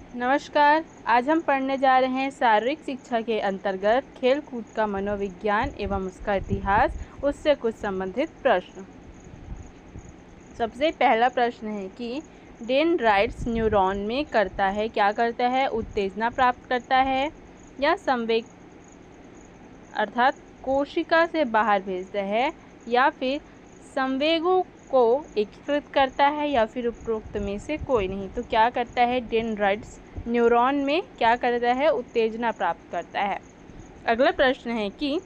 नमस्कार। आज हम पढ़ने जा रहे हैं शारीरिक शिक्षा के अंतर्गत खेल कूद का मनोविज्ञान एवं उसका इतिहास, उससे कुछ संबंधित प्रश्न। सबसे पहला प्रश्न है कि डेंड्राइट्स न्यूरॉन में करता है, क्या करता है? उत्तेजना प्राप्त करता है या संवेग अर्थात कोशिका से बाहर भेजता है, या फिर संवेगों को एकीकृत करता है, या फिर उपरोक्त में से कोई नहीं। तो क्या करता है? डेंड्राइट्स न्यूरॉन में क्या करता है? उत्तेजना प्राप्त करता है। अगला प्रश्न है कि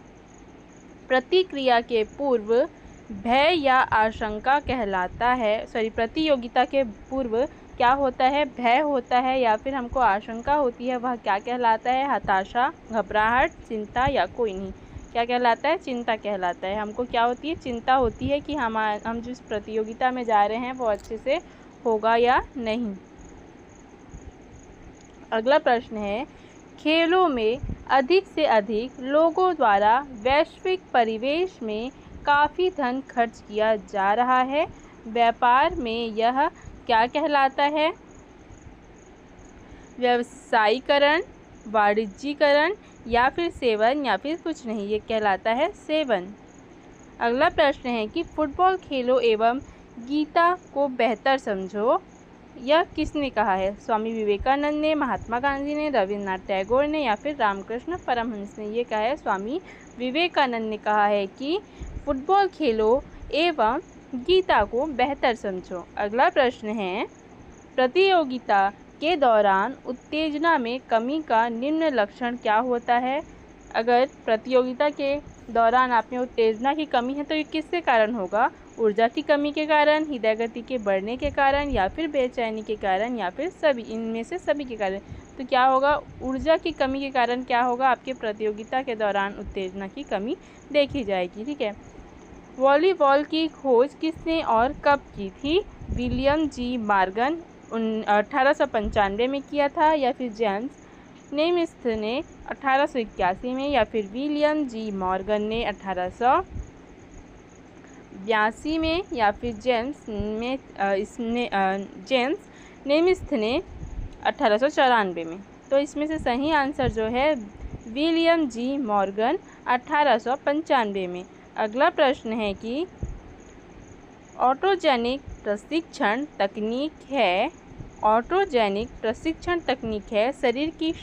प्रतिक्रिया के पूर्व भय या आशंका कहलाता है, प्रतियोगिता के पूर्व क्या होता है? भय होता है या फिर हमको आशंका होती है, वह क्या कहलाता है? हताशा, घबराहट, चिंता या कोई नहीं। क्या कहलाता है? चिंता कहलाता है। हमको क्या होती है? चिंता होती है कि हम जिस प्रतियोगिता में जा रहे हैं वो अच्छे से होगा या नहीं। अगला प्रश्न है, खेलों में अधिक से अधिक लोगों द्वारा वैश्विक परिवेश में काफ़ी धन खर्च किया जा रहा है, व्यापार में यह क्या कहलाता है? व्यवसायीकरण, वाणिज्यीकरण या फिर सेवन या फिर कुछ नहीं। ये कहलाता है सेवन। अगला प्रश्न है कि फुटबॉल खेलो एवं गीता को बेहतर समझो, यह किसने कहा है? स्वामी विवेकानंद ने, महात्मा गांधी ने, रविन्द्रनाथ टैगोर ने या फिर रामकृष्ण परमहंस ने? ये कहा है स्वामी विवेकानंद ने कहा है कि फुटबॉल खेलो एवं गीता को बेहतर समझो। अगला प्रश्न है, प्रतियोगिता के दौरान उत्तेजना में कमी का निम्न लक्षण क्या होता है? अगर प्रतियोगिता के दौरान आप में उत्तेजना की कमी है तो ये किसके कारण होगा? ऊर्जा की कमी के कारण, हृदय गति के बढ़ने के कारण या फिर बेचैनी के कारण या फिर सभी, इनमें से सभी के कारण। तो क्या होगा? ऊर्जा की कमी के कारण क्या होगा? आपके प्रतियोगिता के दौरान उत्तेजना की कमी देखी जाएगी। ठीक है। वॉलीबॉल की खोज किसने और कब की थी? विलियम जी मॉर्गन 1895 में किया था, या फिर जेम्स नेमिस्थ ने 1881 में, या फिर विलियम जी मॉर्गन ने 1882 में, या फिर जेम्स नेमिस्थ ने 1894 में। तो इसमें से सही आंसर जो है विलियम जी मॉर्गन 1895 में। अगला प्रश्न है कि ऑटोजेनिक प्रशिक्षण तकनीक है शरीर की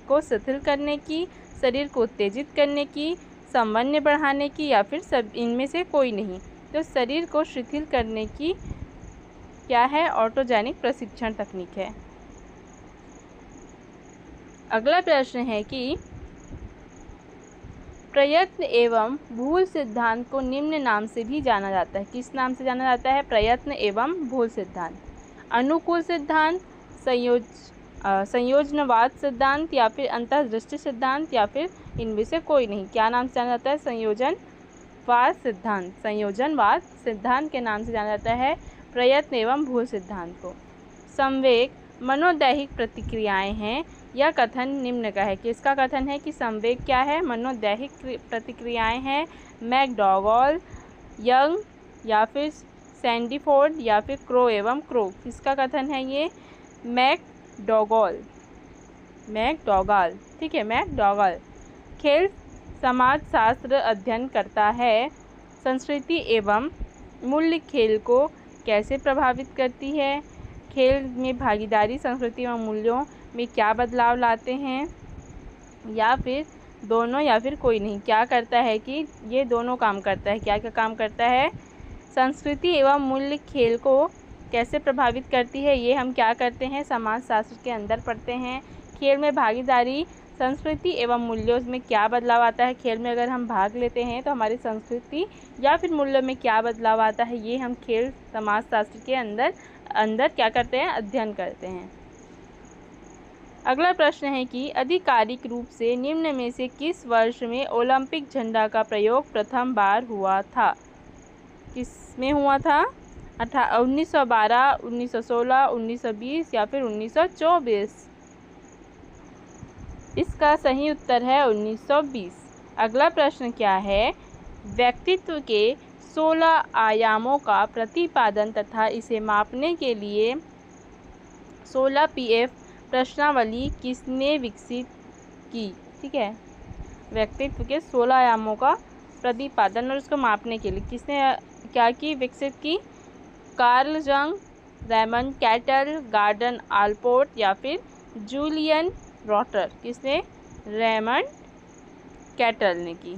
को शिथिल करने की, शरीर को उत्तेजित करने की, समन्वय बढ़ाने की या फिर सब इनमें से कोई नहीं। तो शरीर को शिथिल करने की क्या है? ऑटोजेनिक प्रशिक्षण तकनीक है। अगला प्रश्न है कि प्रयत्न एवं भूल सिद्धांत को निम्न नाम से भी जाना जाता है। किस नाम से जाना जाता है? प्रयत्न एवं भूल सिद्धांत। अनुकूल सिद्धांत, संयोजनवाद सिद्धांत या फिर अंतर्दृष्टि सिद्धांत या फिर इनमें से कोई नहीं। क्या नाम से जाना जाता है? संयोजनवाद सिद्धांत। संयोजनवाद सिद्धांत के नाम से जाना जाता है प्रयत्न एवं भूल सिद्धांत को। संवेग मनोदैहिक प्रतिक्रियाएं हैं, यह कथन निम्न का है। किसका कथन है कि संवेग क्या है? मनोदैहिक प्रतिक्रियाएं हैं। मैकडॉगल, यंग या फिर सैंडीफोर्ड या फिर क्रो एवं क्रो, किसका कथन है ये? मैकडॉगल। ठीक है, मैकडॉगल। खेल समाजशास्त्र अध्ययन करता है, संस्कृति एवं मूल्य खेल को कैसे प्रभावित करती है? खेल में भागीदारी संस्कृति एवं मूल्यों में क्या बदलाव लाते हैं? या फिर दोनों या फिर कोई नहीं। क्या करता है कि ये दोनों काम करता है। क्या क्या काम करता है? संस्कृति एवं मूल्य खेल को कैसे प्रभावित करती है, ये हम क्या करते हैं? समाजशास्त्र के अंदर पढ़ते हैं। खेल में भागीदारी संस्कृति एवं मूल्यों में क्या बदलाव आता है? खेल में अगर हम भाग लेते हैं तो हमारी संस्कृति या फिर मूल्यों में क्या बदलाव आता है, ये हम खेल समाजशास्त्र के अंदर क्या करते हैं? अध्ययन करते हैं। अगला प्रश्न है कि आधिकारिक रूप से निम्न में से किस वर्ष में ओलंपिक झंडा का प्रयोग प्रथम बार हुआ था? किस में हुआ था? 1912, 1916, 1920 या फिर 1924? इसका सही उत्तर है 1920। अगला प्रश्न क्या है? व्यक्तित्व के 16 आयामों का प्रतिपादन तथा इसे मापने के लिए 16 PF प्रश्नावली किसने विकसित की? ठीक है, व्यक्तित्व के 16 आयामों का प्रतिपादन और उसको मापने के लिए किसने क्या की, विकसित की? कार्ल जंग, रेमंड कैटल, गॉर्डन आलपोर्ट या फिर जूलियन रॉटर? किसने? रेमंड कैटल ने की।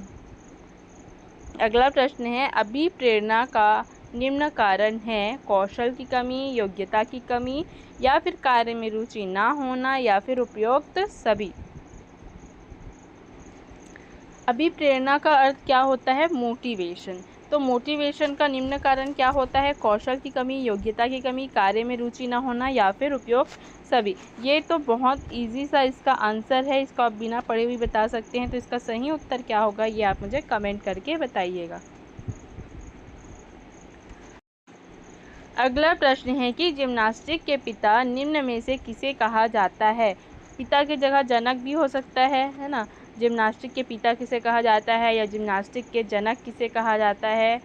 अगला प्रश्न है, अभिप्रेरणा का निम्न कारण है? कौशल की कमी, योग्यता की कमी, या फिर कार्य में रुचि ना होना, या फिर उपयुक्त सभी? अभिप्रेरणा का अर्थ क्या होता है? मोटिवेशन। तो मोटिवेशन का निम्न कारण क्या होता है? कौशल की कमी, योग्यता की कमी, कार्य में रुचि न होना, या फिर उपयुक्त सभी। ये तो बहुत इजी सा इसका आंसर है, इसको आप बिना पढ़े भी बता सकते हैं। तो इसका सही उत्तर क्या होगा ये आप मुझे कमेंट करके बताइएगा। अगला प्रश्न है कि जिम्नास्टिक के पिता निम्न में से किसे कहा जाता है? पिता की जगह जनक भी हो सकता है ना। जिम्नास्टिक के पिता किसे कहा जाता है, या जिम्नास्टिक के जनक किसे कहा जाता है?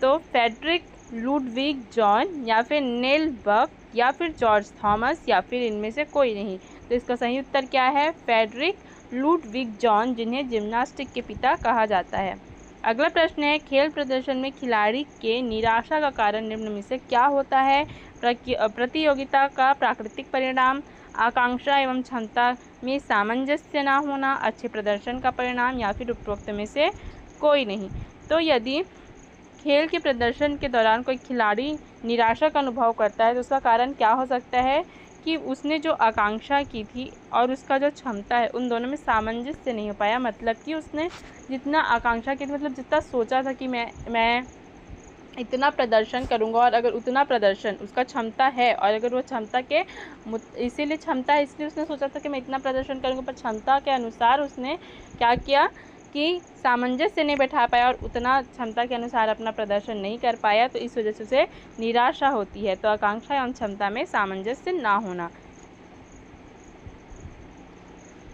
तो फ्रेडरिक लुडविग जॉन, या फिर नेल बक, या फिर जॉर्ज थॉमस, या फिर इनमें से कोई नहीं। तो इसका सही उत्तर क्या है? फ्रेडरिक लुडविग जॉन, जिन्हें जिम्नास्टिक के पिता कहा जाता है। अगला प्रश्न है, खेल प्रदर्शन में खिलाड़ी के निराशा का कारण निम्न में से क्या होता है? प्रतियोगिता का प्राकृतिक परिणाम, आकांक्षा एवं क्षमता में सामंजस्य ना होना, अच्छे प्रदर्शन का परिणाम, या फिर उपरोक्त में से कोई नहीं। तो यदि खेल के प्रदर्शन के दौरान कोई खिलाड़ी निराशा का अनुभव करता है तो उसका कारण क्या हो सकता है कि उसने जो आकांक्षा की थी और उसका जो क्षमता है उन दोनों में सामंजस्य नहीं हो पाया। मतलब कि उसने जितना आकांक्षा की थी, मतलब जितना सोचा था कि मैं इतना प्रदर्शन करूंगा, और अगर उतना प्रदर्शन उसका क्षमता है, और अगर वो क्षमता के इसीलिए क्षमता है इसलिए उसने सोचा था कि मैं इतना प्रदर्शन करूंगा, पर क्षमता के अनुसार उसने क्या किया कि सामंजस्य नहीं बैठा पाया और उतना क्षमता के अनुसार अपना प्रदर्शन नहीं कर पाया, तो इस वजह से उसे निराशा होती है। तो आकांक्षा एवं क्षमता में सामंजस्य ना होना।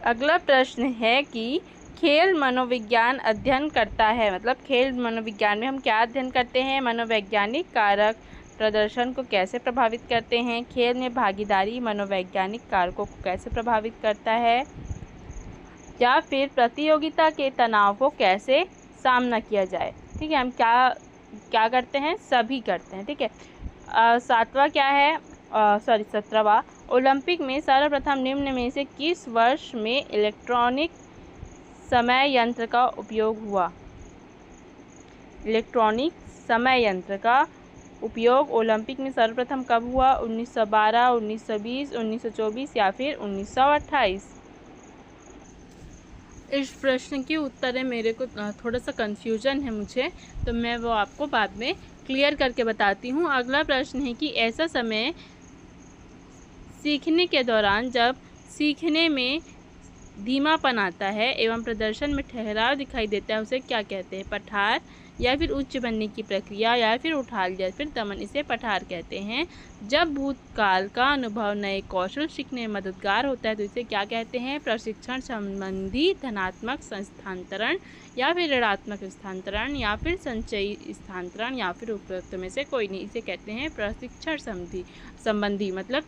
अगला प्रश्न है कि खेल मनोविज्ञान अध्ययन करता है, मतलब खेल मनोविज्ञान में हम क्या अध्ययन करते हैं? मनोवैज्ञानिक कारक प्रदर्शन को कैसे प्रभावित करते हैं? खेल में भागीदारी मनोवैज्ञानिक कारकों को कैसे प्रभावित करता है? या फिर प्रतियोगिता के तनाव को कैसे सामना किया जाए? ठीक है, हम क्या करते हैं? सभी करते हैं। ठीक है, 17वां ओलंपिक में सर्वप्रथम निम्न में से किस वर्ष में इलेक्ट्रॉनिक समय यंत्र का उपयोग हुआ? इलेक्ट्रॉनिक समय यंत्र का उपयोग ओलंपिक में सर्वप्रथम कब हुआ? 1912, 1920, 1924 या फिर 1928? इस प्रश्न के उत्तर है मेरे को थोड़ा सा कन्फ्यूजन है मुझे, तो मैं वो आपको बाद में क्लियर करके बताती हूँ। अगला प्रश्न है कि ऐसा समय सीखने के दौरान जब सीखने में धीमापन आता है एवं प्रदर्शन में ठहराव दिखाई देता है, उसे क्या कहते हैं? पठार, या फिर उच्च बनने की प्रक्रिया, या फिर उठाल, या फिर दमन। इसे पठार कहते हैं। जब भूतकाल का अनुभव नए कौशल सीखने में मददगार होता है तो इसे क्या कहते हैं? प्रशिक्षण संबंधी धनात्मक स्थानांतरण, या फिर ऋणात्मक स्थानांतरण, या फिर संचयी स्थानांतरण, या फिर उपरोक्त में से कोई नहीं। इसे कहते हैं प्रशिक्षण संबंधी, मतलब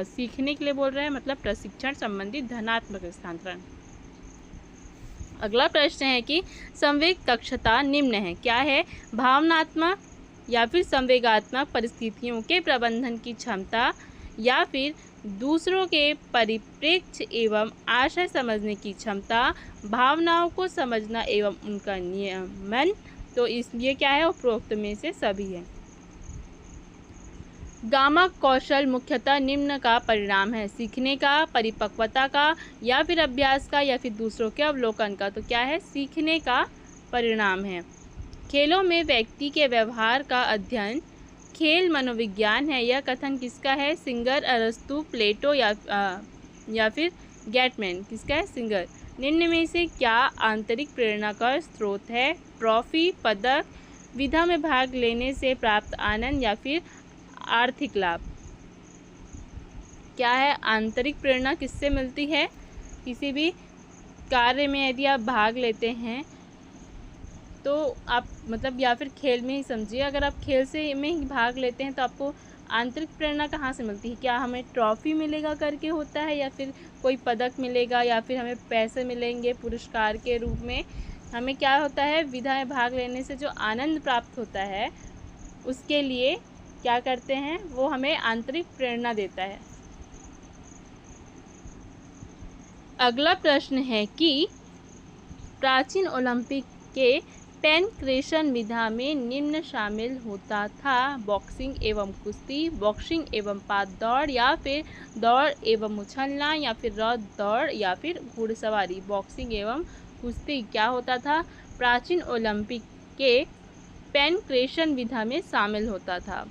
सीखने के लिए बोल रहे हैं, मतलब प्रशिक्षण संबंधी धनात्मक स्थानांतरण। अगला प्रश्न है कि संवेग दक्षता निम्न है, क्या है? भावनात्मक या फिर संवेगात्मक परिस्थितियों के प्रबंधन की क्षमता, या फिर दूसरों के परिप्रेक्ष्य एवं आशय समझने की क्षमता, भावनाओं को समझना एवं उनका नियमन। तो ये क्या है? उपरोक्त में से सभी है। गामा कौशल मुख्यतः निम्न का परिणाम है, सीखने का, परिपक्वता का, या फिर अभ्यास का, या फिर दूसरों के अवलोकन का। तो क्या है? सीखने का परिणाम है। खेलों में व्यक्ति के व्यवहार का अध्ययन खेल मनोविज्ञान है। यह कथन किसका है? सिंगर, अरस्तु, प्लेटो, या फिर गेटमैन। किसका है? सिंगर। निम्न में से क्या आंतरिक प्रेरणा का स्रोत है? ट्रॉफी, पदक, विधा में भाग लेने से प्राप्त आनंद, या फिर आर्थिक लाभ। क्या है? आंतरिक प्रेरणा किससे मिलती है? किसी भी कार्य में यदि आप भाग लेते हैं तो आप मतलब, या फिर खेल में ही समझिए, अगर आप खेल में ही भाग लेते हैं तो आपको आंतरिक प्रेरणा कहाँ से मिलती है? क्या हमें ट्रॉफी मिलेगा करके होता है, या फिर कोई पदक मिलेगा, या फिर हमें पैसे मिलेंगे पुरस्कार के रूप में? हमें क्या होता है, विधा में भाग लेने से जो आनंद प्राप्त होता है उसके लिए क्या करते हैं, वो हमें आंतरिक प्रेरणा देता है। अगला प्रश्न है कि प्राचीन ओलंपिक के पेनक्रेशन विधा में निम्न शामिल होता था: बॉक्सिंग एवं कुश्ती, बॉक्सिंग एवं पाद दौड़, या फिर दौड़ एवं उछलना, या फिर रथ दौड़, या फिर घुड़सवारी। बॉक्सिंग एवं कुश्ती क्या होता था? प्राचीन ओलंपिक के पेनक्रेशन विधा में शामिल होता था।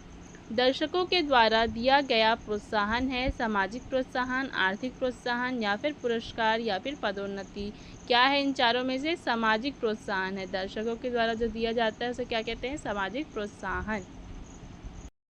दर्शकों के द्वारा दिया गया प्रोत्साहन है सामाजिक प्रोत्साहन, आर्थिक प्रोत्साहन, या फिर पुरस्कार, या फिर पदोन्नति। क्या है इन चारों में से? सामाजिक प्रोत्साहन है। दर्शकों के द्वारा जो दिया जाता है उसे क्या कहते हैं? सामाजिक प्रोत्साहन।